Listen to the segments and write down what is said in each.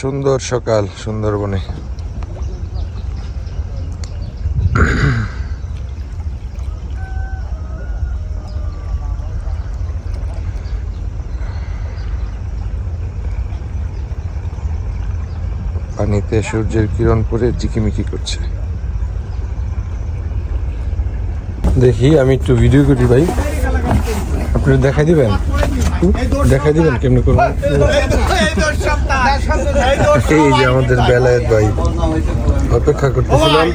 সুন্দর সকাল সুন্দরবনে। পানিতে সূর্যের কিরণ পড়ে ঝিকিমিকি করছে। দেখি আমি একটু ভিডিও করি ভাই, আপনারা দেখাই দিবেন কেমনে করবো। এই যে আমাদের বেলায়েত ভাই অপেক্ষা করতেছিলাম।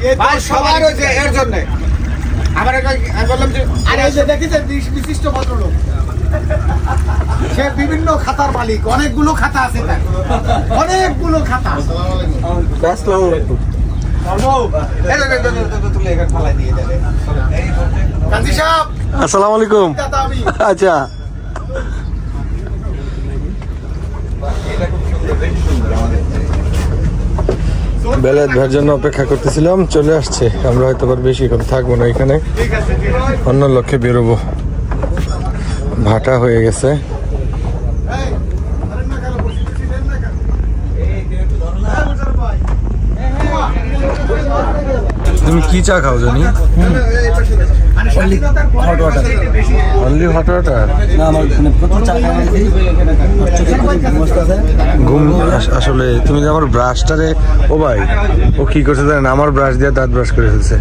সে বিভিন্ন খাতার মালিক, অনেকগুলো খাতা আছে, অনেকগুলো খাতা। আসসালামু আলাইকুম। আচ্ছা বেলায়েত ভাইয়ের জন্য অপেক্ষা করতেছিলাম, চলে আসছে। আমরা হয়তো বেশিক্ষণ থাকবো না এখানে, অন্য লক্ষ্যে বেরোবো। ভাটা হয়ে গেছে। তুমি কি চা খাও জানি? Only hot water. ঘুম আসলে তুমি যে আমার ব্রাশটারে, ও ভাই ও কি করছে জানেন, আমার ব্রাশ দিয়ে দাঁত ব্রাশ করে ফেলছে।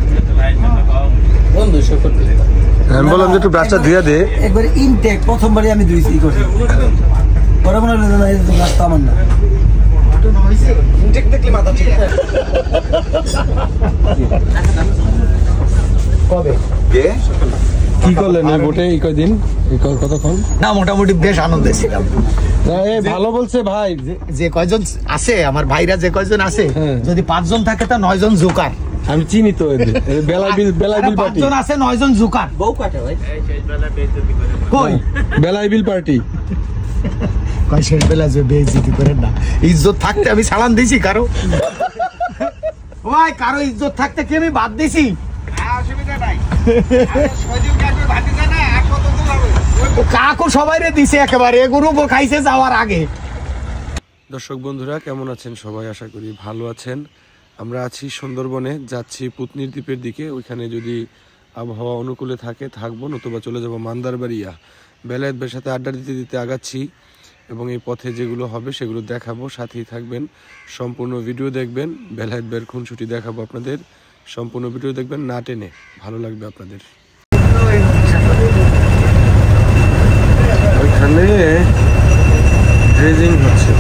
আমি বললাম যে একটু ব্রাশটা ধুয়ে দে। একবার ইনটেক প্রথমবারই আমি ধুইছি করছি, পরে মনে হলো না এই ব্রাশটা আমার না। কবে কি করলেন এই বোটে এই কয়দিন, কতক্ষণ? না, মোটামুটি বেশ আনন্দে ছিলাম। ভালো বলছে ভাই, যে কয়জন আছে আমার ভাইরা, যে কয়জন আছে, যদি 5 জন থাকে তা 9 জন জোকার। আমি চিনি তো বেলাইবিল পার্টি। 5 জন আছে, 9 জন জোকার। বউ কাটে ভাই, কই বেলাইবিল পার্টি। কয় শেষ বেলা যে বেইজ্জতি করেন না, ইজ্জত থাকতে আমি সালাম দিছি কারো। ভাই কারো ইজ্জত থাকতে কি আমি বাদ দিছি? অসুবিধা নাই, কাকু সবাইরে দিছে একেবারে, গ্রুপ খাইছে যাওয়ার আগে। দর্শক বন্ধুরা কেমন আছেন সবাই? আশা করি ভালো আছেন। আমরা আছি সুন্দরবনে, যাচ্ছি পুতনির দ্বীপের দিকে। ওইখানে যদি আবহাওয়া অনুকূলে থাকে থাকবো, নতুবা চলে যাবো মান্দারবাড়িয়া। বেলায়েত ভাইয়ের সাথে আড্ডা দিতে দিতে আগাচ্ছি এবং এই পথে যেগুলো হবে সেগুলো দেখাবো। সাথেই থাকবেন, সম্পূর্ণ ভিডিও দেখবেন। বেলায়েত ভাইয়ের খুনসুটি দেখাবো আপনাদের, সম্পূর্ণ ভিডিও দেখবেন, না টেনে, ভালো লাগবে আপনাদের। ওইখানে ড্রেজিং হচ্ছে।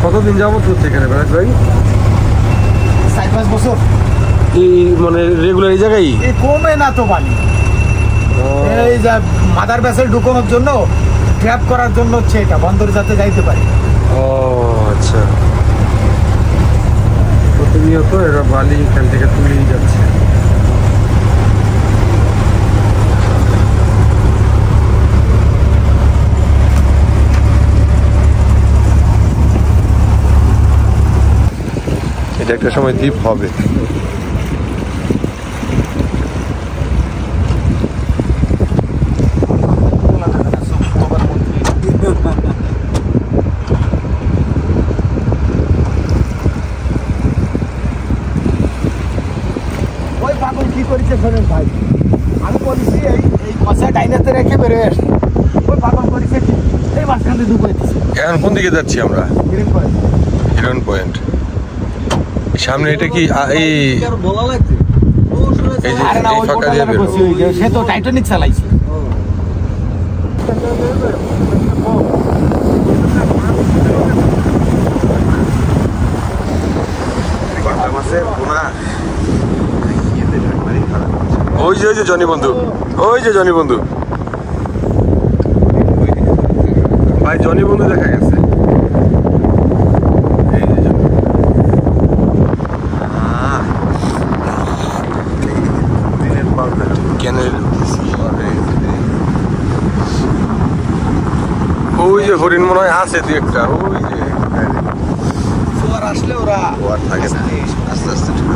কতদিন যাবত হচ্ছে এখানে বেলায়েত ভাই? 4-5 বছর। এই মানে রেগুলার এই জায়গায় কমে না তো পানি। এই যে মাদার ভেসেল ঢুকানোর জন্য, ট্র্যাপ করার জন্য হচ্ছে এটা, বন্দরে যাতে যাইতে পারে। ও আচ্ছা, প্রতিনিয়ত এরা বালি এখান থেকে তুলেই যাচ্ছে। এটা একটা সময় দ্বীপ হবে। ওই পাগল কি করেছে শোনেন ভাই, আমি বলেছি এই কষা ডাইনাতে রেখে বেরোয় আসছি। ওই পাগল করেছে কি, এই মাঝখানে ঢুকাইতেছে। এখন কোন দিকে যাচ্ছি আমরা? হিরন পয়েন্ট। সামনে এটা কি এই যে ফাঁকা দিয়ে বের হবে? সে তো টাইটানিক চালাইছে। ওই যে জনি বন্ধু, ওই যে জনি বন্ধু ভাই, জনি বন্ধু দেখা গেছে। ওই যে হরিণ মনে হয় আছে তুই একটা, ওই যে আসলে ওরা থাকে না, আস্তে আস্তে ঠিক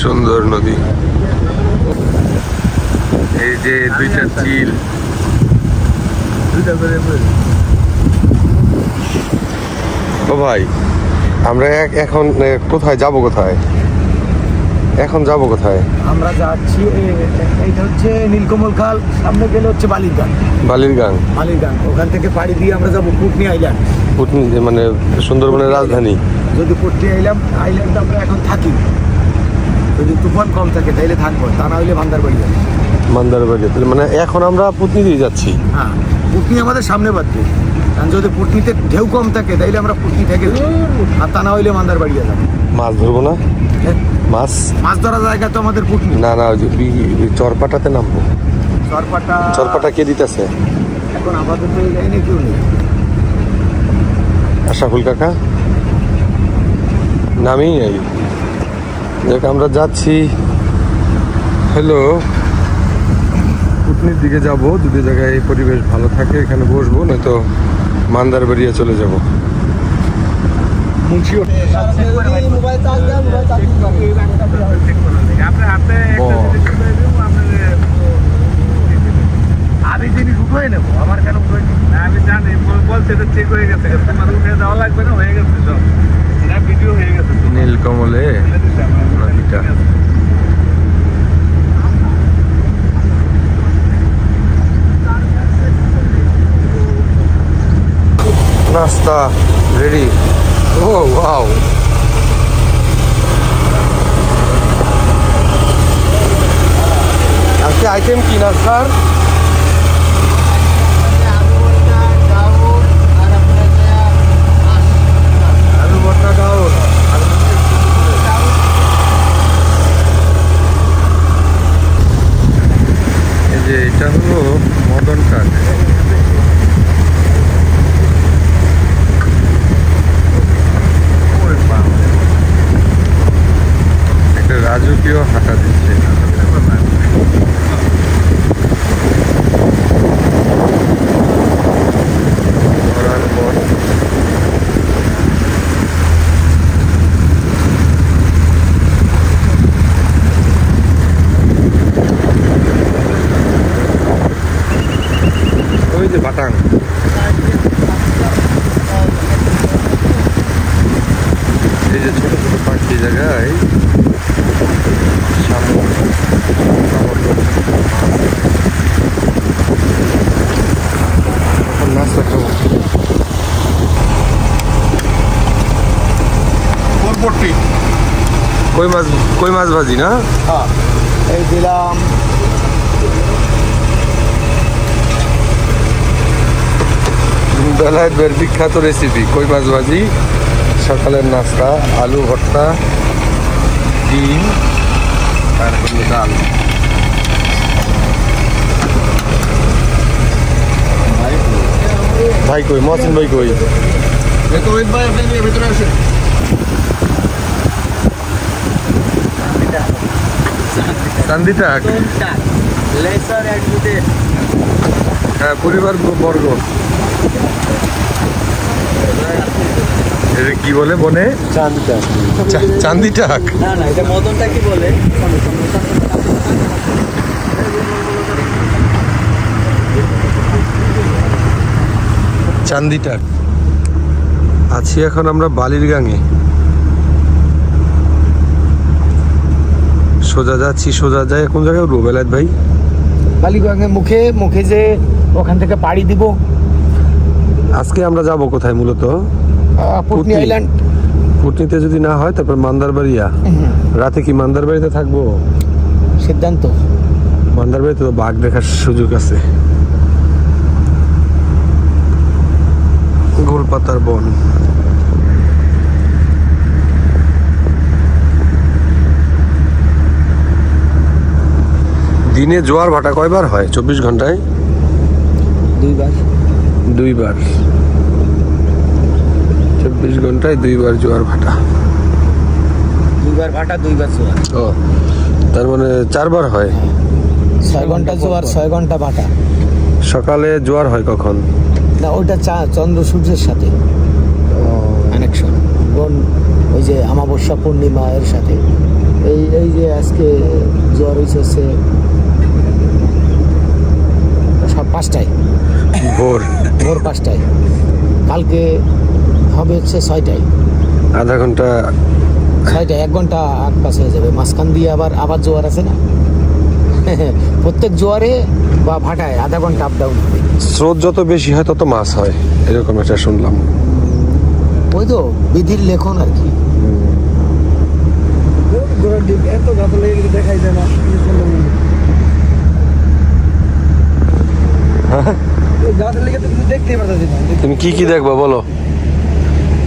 সুন্দর নদী। এই যে দুইটা চিল, ও ভাই আমরা এখন কোথায় যাব? এখন যাব কোথায়? আমরা যাচ্ছি, এইটা হচ্ছে নীলকমল খাল, সামনে গেলে হচ্ছে বালিরগাং। বালিরগাং ওখান থেকে পাড়ি দিয়ে আমরা যাবো পুটনি আইল্যান্ড। পুটনি মানে সুন্দরবনের রাজধানী। যদি পুটনি আইল্যান্ড আমরা এখন থাকি, যদি তুফান কম থাকে তাইলে থাকবো, তা না হইলে মান্দারবাড়ি যাবো। তাহলে মানে এখন আমরা পুটনি দিয়ে যাচ্ছি। হ্যাঁ, পুটনি আমাদের সামনে বাড়ছে, কারণ যদি পুটনিতে ঢেউ কম থাকে তাইলে আমরা পুটনি থেকে, আর তা না হইলে মান্দারবাড়ি যাবো। মাছ ধরবো না? মাছ ধরার জায়গা তো আমাদের পুটনি না। চরপাটাতে নামবো। চরপাটা কে দিতেছে এখন? আপাতত এই লাইনে কেউ নেই। আশাফুল কাকা নামেই নেই। দেখ আমরা যাচ্ছি হ্যালো পুটনির দিকে যাব। দুটো জায়গায় পরিবেশ ভালো থাকে, এখানে বসবো, নয়তো মান্দারবাড়িয়া চলে যাব। আমি জিনিস উঠে নেবো, আমার কেন উঠে? আমি জানি বলছে এটা চেক হয়ে গেছে, তোমার উঠে দেওয়া লাগবে না, হয়ে গেছে সব, এটা ভিডিও হয়ে গেছে। নীলকমলে নদীটা। নাস্তা রেডি। ও ওয়াও, আজকে আইটেম কি নাস্তার? আলু ভর্তা, ডাউল। এই যে এটা হলো মদন কাঠ। একটা রাজকীয় হাঁটা দিচ্ছে। ওই যে বাটাং, এই যে ছোট ছোট পাখি জায়গায় নাস্তা খাবো। কই মাছ ভাজি না? হ্যাঁ, এই দিলাম। বেলায়েতের বিখ্যাত রেসিপি কই মাছ ভাজি, সকালের নাস্তা, আলু ভর্তা, ডিম আর হলো ডাল। ভাই কই? মহসিন ভাই কই? ভিতরে আসে। চান্দিটাক, হ্যাঁ, পরিবার বর্গ। এটা কি বলে বনে? চান্দিটাক। চান্দিটাক না না, এটা মদনটা কি বলে? চান্দিটাক। আছি এখন আমরা বালিরগাঁয়ে। সোজা যাচ্ছি, সোজা যায় কোন জায়গায় উঠবো বেলায়েত ভাই? বালিরগাঁয়ের মুখে যে ওখান থেকে পাড়ি দিব। আজকে আমরা যাব কোথায় মূলত? পুটনি আইল্যান্ড। পুটনিতে যদি না হয় তারপর মান্দারবাড়িয়া। রাতে কি মান্দারবাড়িতে থাকবো? সিদ্ধান্ত। মান্দারবাড়িতে তো বাঘ দেখার সুযোগ আছে। গোলপাতার বন। দিনে জোয়ার ভাটা কয়বার হয় 24 ঘন্টায়? দুইবার। 24 ঘন্টায় দুইবার জোয়ার ভাটা। দুইবার জোয়ার। ও, তার মানে 4 বার হয়। 6 ঘন্টা জোয়ার, 6 ঘন্টা ভাটা। সকালে জোয়ার হয় কখন? না, ওইটা চন্দ্র সূর্যের সাথে কানেকশন, ওই যে অমাবস্যা পূর্ণিমা এর সাথে। এই এই যে আজকে জ্বর হয়েছে হচ্ছে সব 5টায়, ভোর ভোর 5টায়। কালকে হবে হচ্ছে 6টায়, আধা ঘন্টা 6টায় 1 ঘন্টা আগ পাশ হয়ে যাবে। মাঝখান দিয়ে আবার জোয়ার আছে না, প্রত্যেক জোয়ারে বা ভাটায় আধা ঘন্টা আপ ডাউন হবে। স্রোত যত বেশি হয় তত মাছ হয়, এরকম একটা শুনলাম। ওই তো বিধির লেখন আর কি। এত গাছে লেগে গেছে দেখাই যায় না। গাছে লেগে তো কিছু দেখতেই পারতেছি না। তুমি কি কি দেখবা বলো,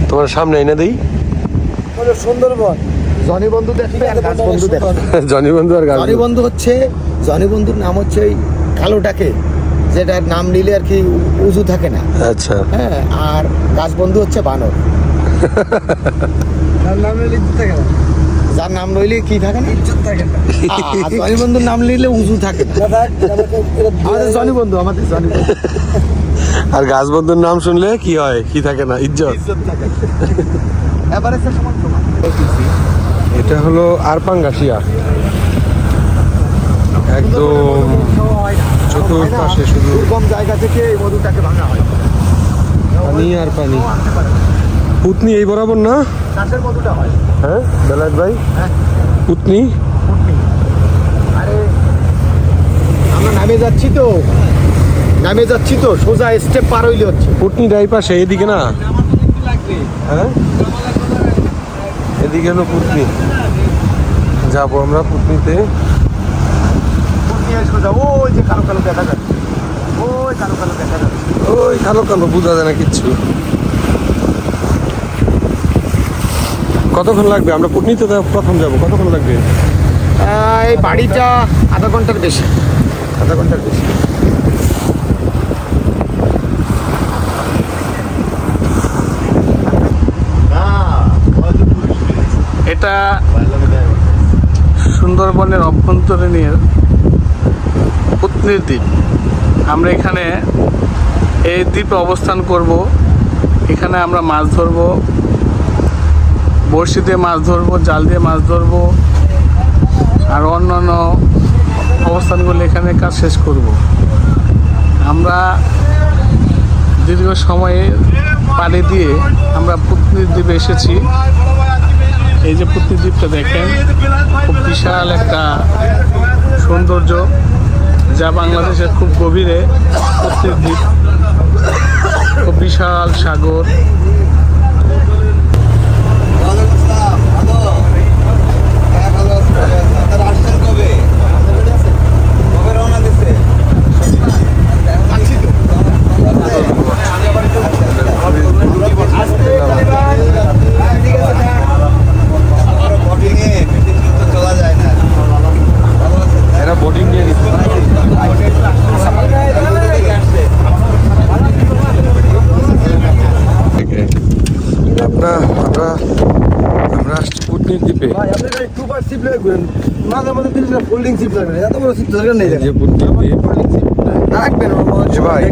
তোমার সামনে এনে দিই। সুন্দরবন, জনি বন্ধু দেখবে আর গাছ বন্ধু দেখবে। জনি বন্ধু আর গাছ জনি বন্ধু হচ্ছে, জনি বন্ধুর নাম হচ্ছে ওই কালোটাকে, যেটার নাম নিলে আর কি উজু থাকে না। আচ্ছা, হ্যাঁ, আর গাছ বন্ধু হচ্ছে বানর, তার নাম নিলে ইজ্জত থাকে না। যার নাম লইলে কি থাকে না, ইজ্জত থাকে না। আর জনি বন্ধুর নাম নিলে উজু থাকে না। আমাদের জনি বন্ধু, আমাদের জনি বন্ধু। আর গাছ বন্ধুর নাম শুনলে কি হয়, কি থাকে না, ইজ্জত। এভারেস্টের সমান সমান। এটা হলো আরপাঙ্গাসিয়া, একদম চতুর্পাশে শুধু দুর্গম জায়গা থেকে এই মধুটাকে ভাঙা হয়। পানি আর পানি। পুতনি এই বরাবর না? চাষের মধুটা হয়। হ্যাঁ বেলায়েত ভাই, হ্যাঁ, পুতনি। আরে আমরা নামে যাচ্ছি তো সোজা স্টেপ পার হইলে হচ্ছে। পুতনি ডাই পাশে এদিকে না? হ্যাঁ, এদিকে হলো পুতনি। যাবো আমরা পুতনিতে। সোজা ওই যে কালো কালো দেখা যাচ্ছে, ওই কালো কালো দেখা যাচ্ছে। ওই কালো কালো বোঝা যায় না কিচ্ছু। কতক্ষণ লাগবে? আমরা পুতনিতে প্রথম যাবো, কতক্ষণ লাগবে? এই বাড়িটা আধা ঘন্টার বেশি। এটা সুন্দরবনের অভ্যন্তরীণের পুতনির দ্বীপ। আমরা এখানে এই দ্বীপে অবস্থান করব। এখানে আমরা মাছ ধরবো, বড়শি দিয়ে মাছ ধরবো, জাল দিয়ে মাছ ধরবো, আর অন্যান্য অবস্থানগুলো এখানে কাজ শেষ করব। আমরা দীর্ঘ সময়ে পাড়ি দিয়ে আমরা পুতনির দ্বীপে এসেছি। এই যে পুতনি দ্বীপটা দেখেন, খুব বিশাল একটা সৌন্দর্য, যা বাংলাদেশের খুব গভীরে পুতনির দ্বীপ। খুব বিশাল সাগর। এরা বোটিং নিয়ে নিচ্ছে। আমরা আসছি পুতনির দ্বীপে। ভাই আপনি খালি 2 সিপ লাগবেন, মাঝে মাঝে 30টা ফোল্ডিং সিপ লাগবে, এত বড় সিপ দরকার নেই। এই যে পুতনির দ্বীপ। রাখবেন এ ভাই,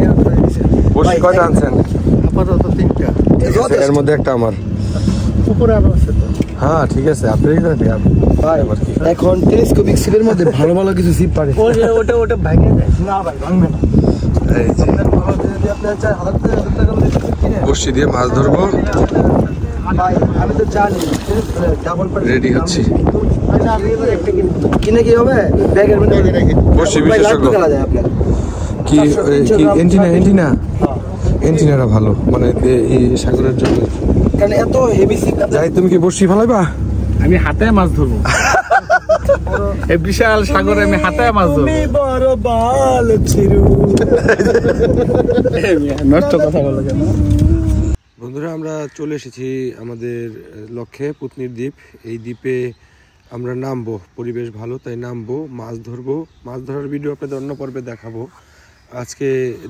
বড়শি কয়টা আনছেন? আপাতত 3টা। ঠিক আছে, এর মধ্যে একটা আমার। উপরে আরো আছে তো। হ্যাঁ ঠিক আছে, আপনি ভাই এখন টেলিস্কোপিক সিপের মধ্যে ভালো ভালো কিছু সিপ পারে। ওটা ভাঙে যায় না ভাই, ভাঙবে না। যদি আপনি চান 1000 টাকা কিনে বড়শি দিয়ে মাছ ধরবো, ভাই, আমি তো জানি ডাবল রেডি হচ্ছি। কিনে কি হবে, ব্যাগের মধ্যে রেখে বড়শি ভাই বিশেষজ্ঞ লাগবে খেলা যায় আপনার। কি 400-300 কি গ্রাম এন্টিনারা ভালো, মানে এই সাগরের জন্য। কারণ এত হেভি সিপ যাই, তুমি কি বড়শি ফালাইবা? আমি হাতে মাছ ধরবো। এই বিশাল সাগরে আমি হাতে মাছ ধরবো। বড় বাল ছিরু। নষ্ট কথা বলো কেন? বন্ধুরা, আমরা চলে এসেছি আমাদের লক্ষ্যে, পুতনির দ্বীপ। এই দ্বীপে আমরা নামবো, পরিবেশ ভালো তাই নামবো, মাছ ধরবো। মাছ ধরার ভিডিও আপনাদের অন্য পর্বে দেখাবো। আজকে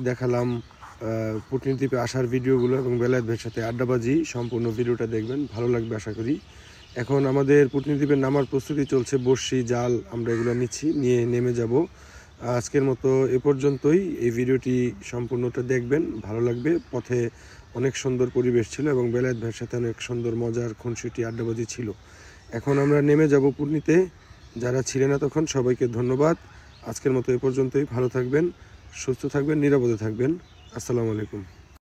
দেখালাম পুতনির দ্বীপে আসার ভিডিওগুলো এবং বেলায়েত ভাইয়ের সাথে আড্ডাবাজি। সম্পূর্ণ ভিডিওটা দেখবেন, ভালো লাগবে আশা করি। এখন আমাদের পুতনির দ্বীপের নামার প্রস্তুতি চলছে, বড়শি জাল আমরা এগুলো নিয়ে নেমে যাব। আজকের মতো এ পর্যন্তই। এই ভিডিওটি সম্পূর্ণটা দেখবেন, ভালো লাগবে। পথে অনেক সুন্দর পরিবেশ ছিল এবং বেলায়েত ভাইয়ের সাথে অনেক সুন্দর মজার খুনসুটি আড্ডাবাজি ছিল। এখন আমরা নেমে যাব পুতনিতে। যারা ছিলেন এতক্ষণ সবাইকে ধন্যবাদ। আজকের মতো এ পর্যন্তই। ভালো থাকবেন, সুস্থ থাকবেন, নিরাপদে থাকবেন। আসসালামু আলাইকুম।